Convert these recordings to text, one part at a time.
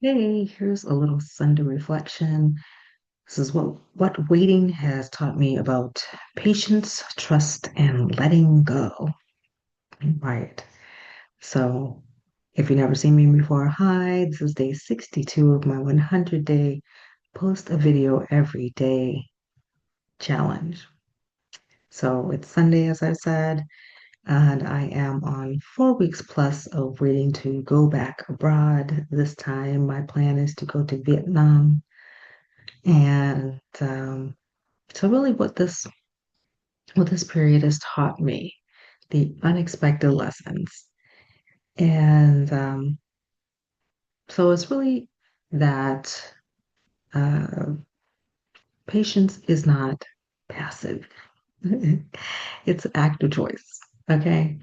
Hey, here's a little Sunday reflection. This is what waiting has taught me about patience, trust, and letting go. Right. So, if you've never seen me before, hi, this is day 62 of my 100-day post a video every day challenge. So, it's Sunday, as I said, and I am on 4 weeks plus of waiting to go back abroad. This time, my plan is to go to Vietnam. And so really what this period has taught me, the unexpected lessons. And so it's really that uh, patience is not passive. It's an active choice. Okay.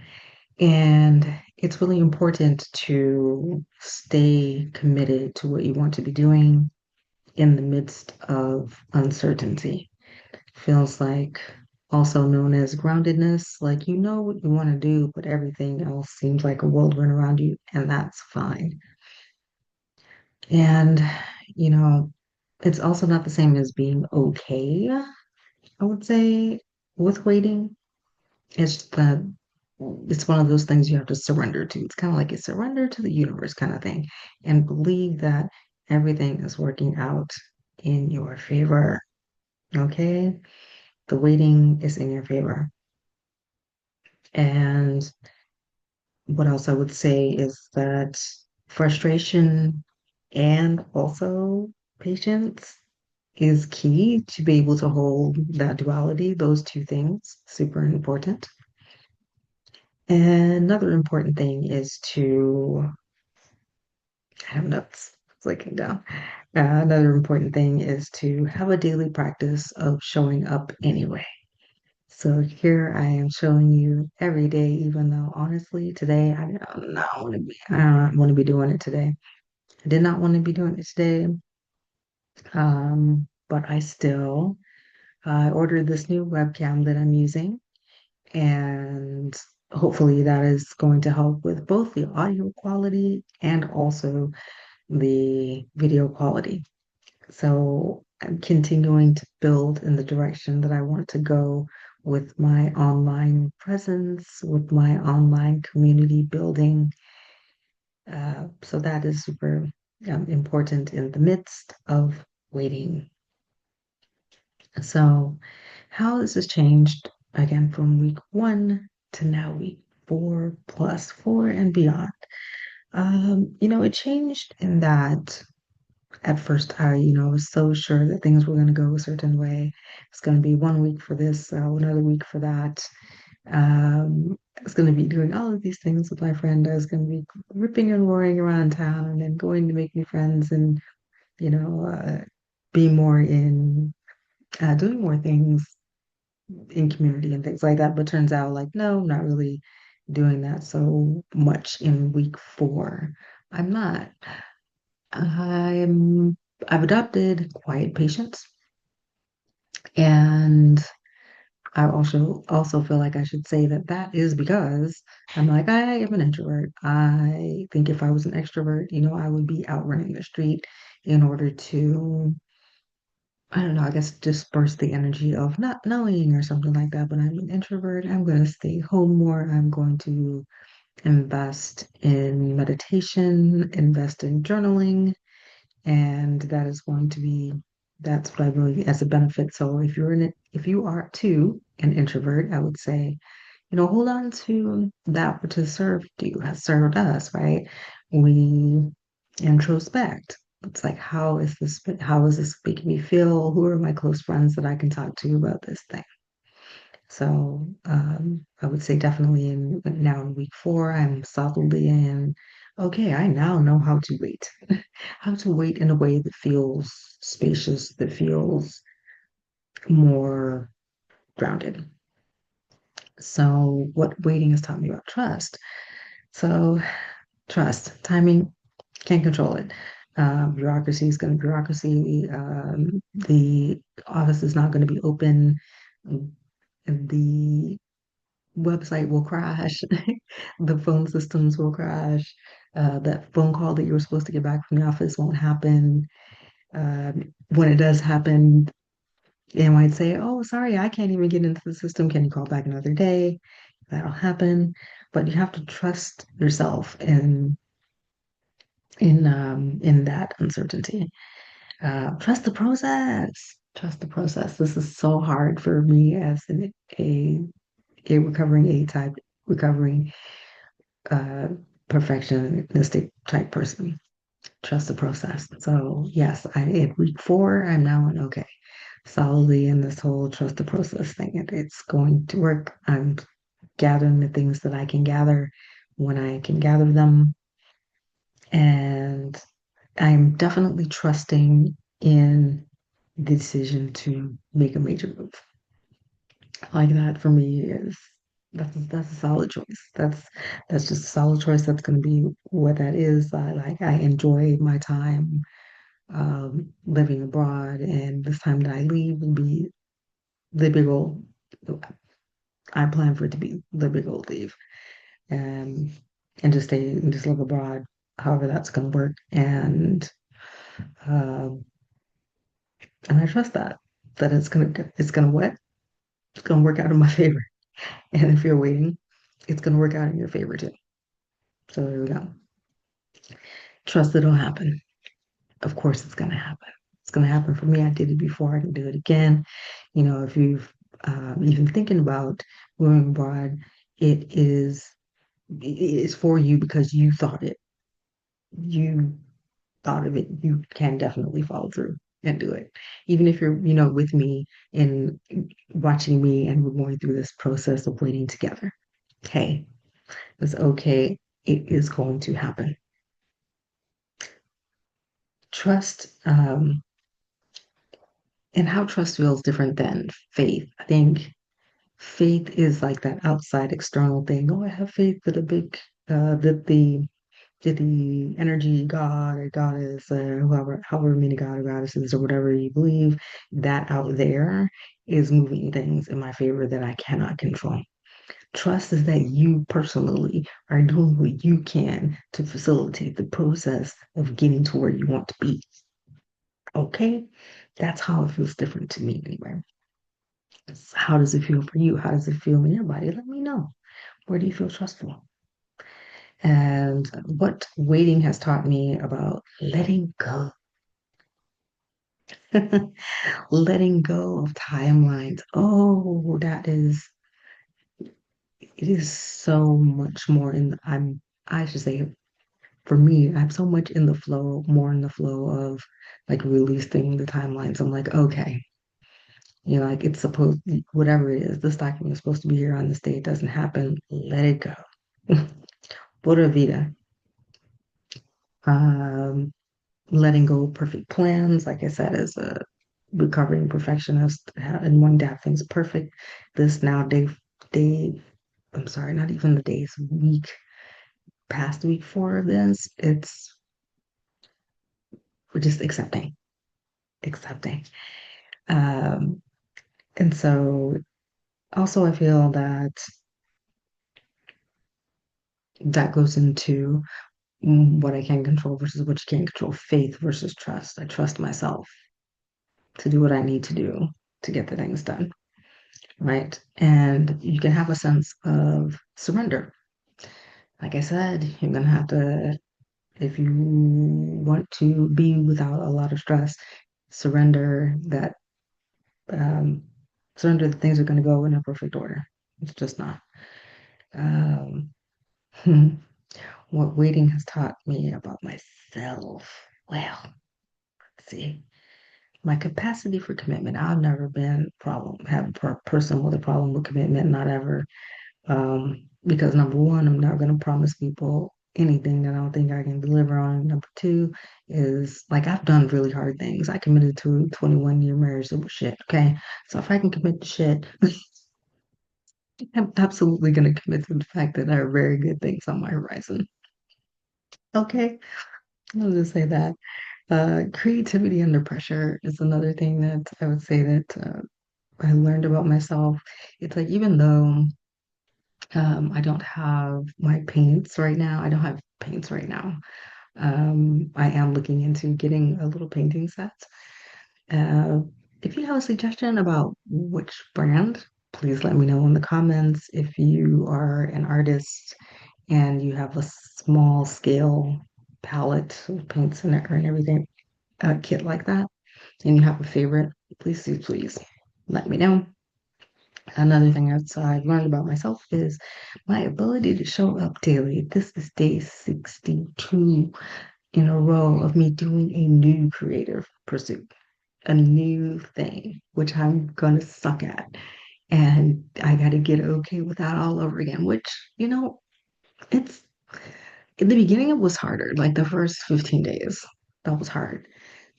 And it's really important to stay committed to what you want to be doing in the midst of uncertainty. Feels like also known as groundedness, like you know what you want to do, but everything else seems like a whirlwind around you, and that's fine. And, you know, it's also not the same as being okay, I would say, with waiting. It's the it's one of those things you have to surrender to. It's kind of like a surrender to the universe kind of thing, and believe that everything is working out in your favor. Okay? The waiting is in your favor. And what else I would say is that frustration and also patience is key to be able to hold that duality, those two things, super important. And another important thing is I have notes flicking down. Another important thing is to have a daily practice of showing up anyway. So here I am showing you every day, even though honestly today I do not want to be, I don't want to be doing it today. I did not want to be doing it today, but I still ordered this new webcam that I'm using, and hopefully that is going to help with both the audio quality and also the video quality. So I'm continuing to build in the direction that I want to go with my online presence, with my online community building. So that is super important in the midst of waiting. So, how has this changed again from week one to now week 4 plus 4 and beyond? It changed in that at first I was so sure that things were going to go a certain way. It's going to be 1 week for this, another week for that. I was going to be doing all of these things with my friend. I was going to be ripping and roaring around town and then going to make new friends and, you know, uh, be more in doing more things in community and things like that. But turns out, like, no, I'm not really doing that so much in week 4. I'm not. I'm I've adopted quiet patience, and I also feel like I should say that that is because I'm like I am an introvert. I think if I was an extrovert, I would be out running the street in order to, I don't know, I guess disperse the energy of not knowing or something like that. But I'm an introvert. I'm going to stay home more. I'm going to invest in meditation, invest in journaling, and that's what I believe as a benefit. So if you are too an introvert, I would say, hold on to that which has served us, right? We introspect. It's like, how is this making me feel? Who are my close friends that I can talk to about this thing? So I would say definitely now in week 4, I'm solidly in, okay, I now know how to wait, how to wait in a way that feels spacious, that feels more grounded. So what waiting has taught me about trust. So trust, timing, can't control it. Bureaucracy is going to bureaucracy. The office is not going to be open. The website will crash, the phone systems will crash, that phone call that you were supposed to get back from the office won't happen. When it does happen, they might say, "Oh, sorry, I can't even get into the system. Can you call back another day?" That'll happen, but you have to trust yourself in that uncertainty. Trust the process. Trust the process. This is so hard for me as a a recovering A type, recovering uh, perfectionistic type person. Trust the process. So yes, at week 4, I'm now in okay, solidly in this whole trust the process thing. It's going to work. I'm gathering the things that I can gather when I can gather them, and I'm definitely trusting in the decision to make a major move. Like that for me is that's a solid choice. That's just a solid choice. That's going to be what that is. I enjoy my time living abroad, and this time that I leave will be the big old. I plan for it to be the big old leave, and and just stay and just live abroad. However, that's going to work, um, and I trust that it's gonna what it's gonna work out in my favor. And if you're waiting, it's gonna work out in your favor too. So there we go. Trust it'll happen. Of course, it's gonna happen. It's gonna happen for me. I did it before. I can do it again. If you've even thinking about moving abroad, it is it is for you because you thought of it. You can definitely follow through and do it. Even if you're, with me and watching me and we're going through this process of waiting together. Hey, it's okay. It is going to happen. Trust, and how trust feels different than faith. I think faith is like that outside external thing. Oh, I have faith that the energy God or goddess or however many God or goddesses or whatever you believe, that out there is moving things in my favor that I cannot control. Trust is that you personally are doing what you can to facilitate the process of getting to where you want to be. Okay? That's how it feels different to me anyway. How does it feel for you? How does it feel in your body? Let me know. Where do you feel trustful? And what waiting has taught me about letting go. Letting go of timelines. Oh, it is so much more I should say, for me, I'm so much in the flow, more in the flow of like releasing the timelines. I'm like, okay, like it's supposed, whatever it is, this document is supposed to be here on this day. It doesn't happen. Let it go. Buddha Vida. Um, letting go of perfect plans. Like I said, as a recovering perfectionist, and one day things perfect. This now day, I'm sorry, not even the days, past week 4 of this, we're just accepting. Um, and so also I feel that that goes into what I can control versus what you can't control, faith versus trust. I trust myself to do what I need to do to get the things done, right? And you can have a sense of surrender. Like I said, you're gonna have to, if you want to be without a lot of stress, surrender that um, surrender that things are gonna go in a perfect order. It's just not. Um, what waiting has taught me about myself. Well, let's see. My capacity for commitment. I've never been have a person with a problem with commitment, not ever. Because number one, I'm not going to promise people anything that I don't think I can deliver on. Number two is like I've done really hard things. I committed to a 21-year marriage that was shit. Okay. So if I can commit to shit, I'm absolutely going to commit to the fact that there are very good things on my horizon. Okay. I'll just say that. Creativity under pressure is another thing that I would say that I learned about myself. It's like even though I don't have my paints right now. I don't have paints right now. I am looking into getting a little painting set. Uh, if you have a suggestion about which brand, please let me know in the comments. If you are an artist and you have a small scale palette of paints and everything, a kit like that, and you have a favorite, please let me know. Another thing that's I've learned about myself is my ability to show up daily. This is day 62 in a row of me doing a new creative pursuit, a new thing, which I'm gonna suck at. And I gotta get okay with that all over again, which, it's in the beginning it was harder, like the first 15 days. That was hard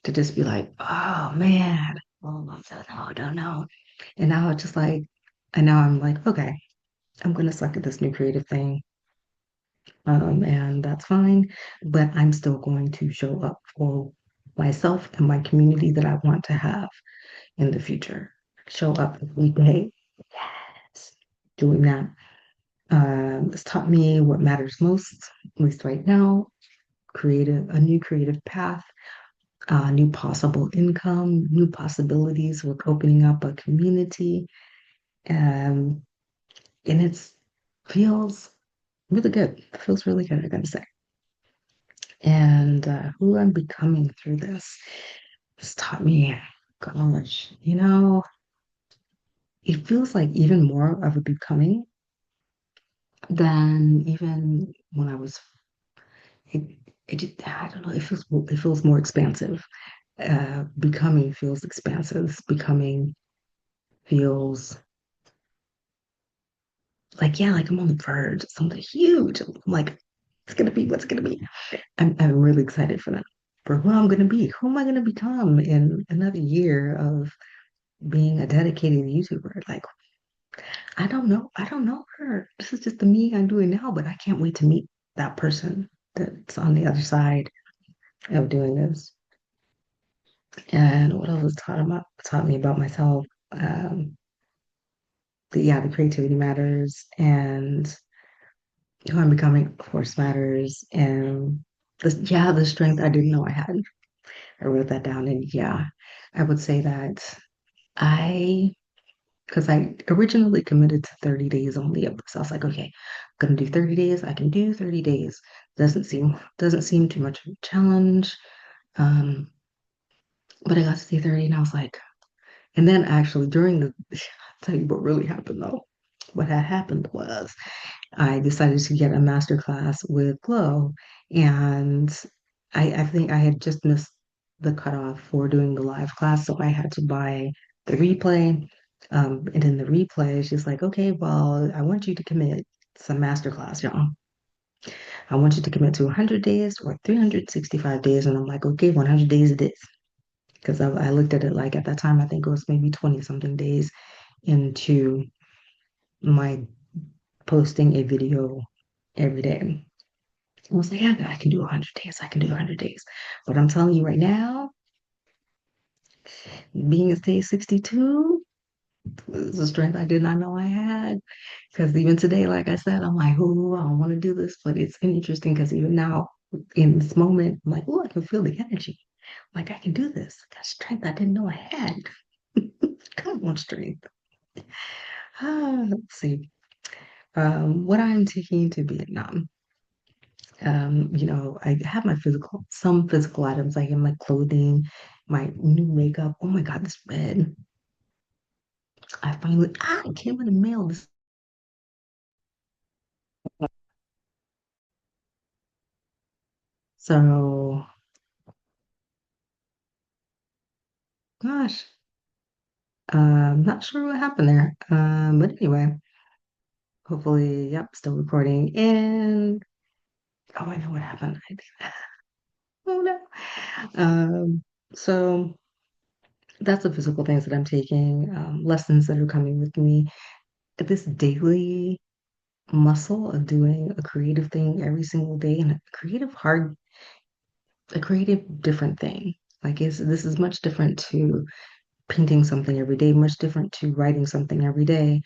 to just be like, oh man, oh I don't know. And now it's just like, and now I'm like, okay, I'm gonna suck at this new creative thing. And that's fine, but I'm still going to show up for myself and my community that I want to have in the future. Show up every day. Yes. Doing that. It's taught me what matters most, at least right now. A new creative path, new possible income, new possibilities with opening up a community. Um, and it's feels really good. It feels really good, I gotta say. And who I'm becoming through this has taught me, gosh, it feels like even more of a becoming than even when I was. It, I don't know. It feels more expansive. Becoming feels expansive. Becoming feels like, yeah, like I'm on the verge of something huge. I'm like, it's gonna be what's gonna be. I'm really excited for that. For who I'm gonna be. Who am I gonna become in another year of being a dedicated YouTuber? Like, I don't know. I don't know her. This is just the me I'm doing now, but I can't wait to meet that person that's on the other side of doing this. And what else taught me about myself? The creativity matters, and who I'm becoming, of course, matters. And the strength I didn't know I had. I wrote that down, and yeah, I would say that I because I originally committed to 30 days only. So I was like, okay, I'm gonna do 30 days. I can do 30 days. Doesn't seem too much of a challenge. Um, but I got to see 30 and I was like, and then actually during I'll tell you what really happened though. What had happened was I decided to get a master class with Glow, and I think I had just missed the cutoff for doing the live class, so I had to buy the replay. And in the replay, she's like, "Okay, well, I want you to commit some master class, y'all. I want you to commit to 100 days or 365 days." And I'm like, "Okay, 100 days it is." Because I looked at it like at that time, I think it was maybe 20 something days into my posting a video every day. I was like, yeah, I can do 100 days. I can do 100 days. But I'm telling you right now, being at day 62 is a strength I did not know I had. Because even today, like I said, I'm like, oh, I don't want to do this. But it's interesting because even now, in this moment, I'm like, oh, I can feel the energy. Like, I can do this. That strength I didn't know I had. Come on, strength. Let's see. What I'm taking to Vietnam. I have some physical items like in my clothing, my new makeup. Oh my God, this red. It came in the mail. So, gosh, not sure what happened there. But anyway, hopefully, yep, still recording. And oh, I know what happened. Oh no. So that's the physical things that I'm taking, lessons that are coming with me. This daily muscle of doing a creative thing every single day and a creative different thing. Like this is much different to painting something every day, much different to writing something every day.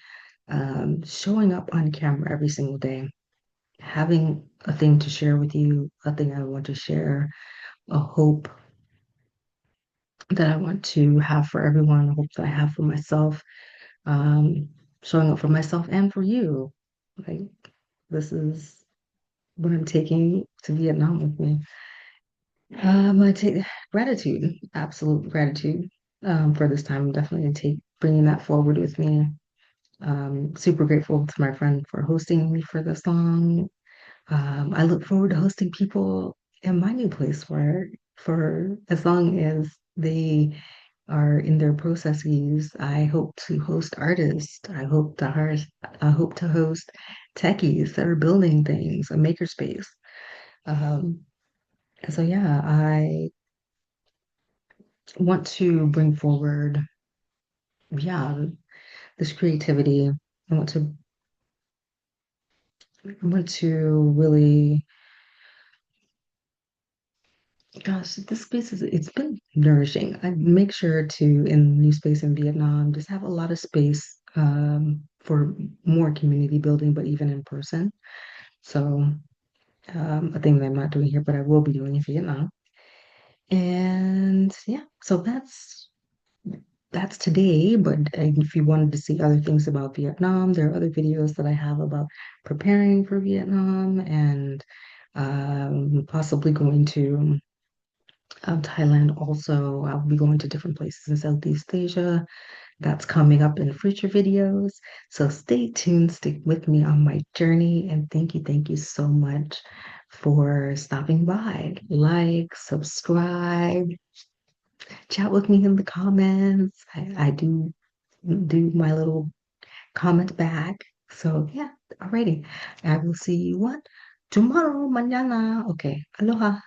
showing up on camera every single day, having a thing to share with you, a thing I want to share, a hope that I want to have for everyone, a hope that I have for myself, um, showing up for myself and for you. Like, this is what I'm taking to Vietnam with me. I take gratitude, absolute gratitude, for this time. Definitely take bringing that forward with me. Super grateful to my friend for hosting me for this long. I look forward to hosting people in my new place where for as long as they are in their processes, I hope to host artists. I hope to host techies that are building things, a makerspace. Um, so yeah, I want to bring forward, yeah, this creativity. Want to I want to really, gosh, this space is, it's been nourishing. I make sure to, in new space in Vietnam, just have a lot of space for more community building, but even in person. So, a thing that I'm not doing here, but I will be doing in Vietnam. And yeah, so that's today. But if you wanted to see other things about Vietnam, there are other videos that I have about preparing for Vietnam and possibly going to Thailand also. I'll be going to different places in Southeast Asia. That's coming up in future videos. So stay tuned, stick with me on my journey, and thank you so much for stopping by. Like, subscribe, chat with me in the comments. I do my little comment back. So yeah, alrighty. I will see you what? Tomorrow, mañana. Okay. Aloha.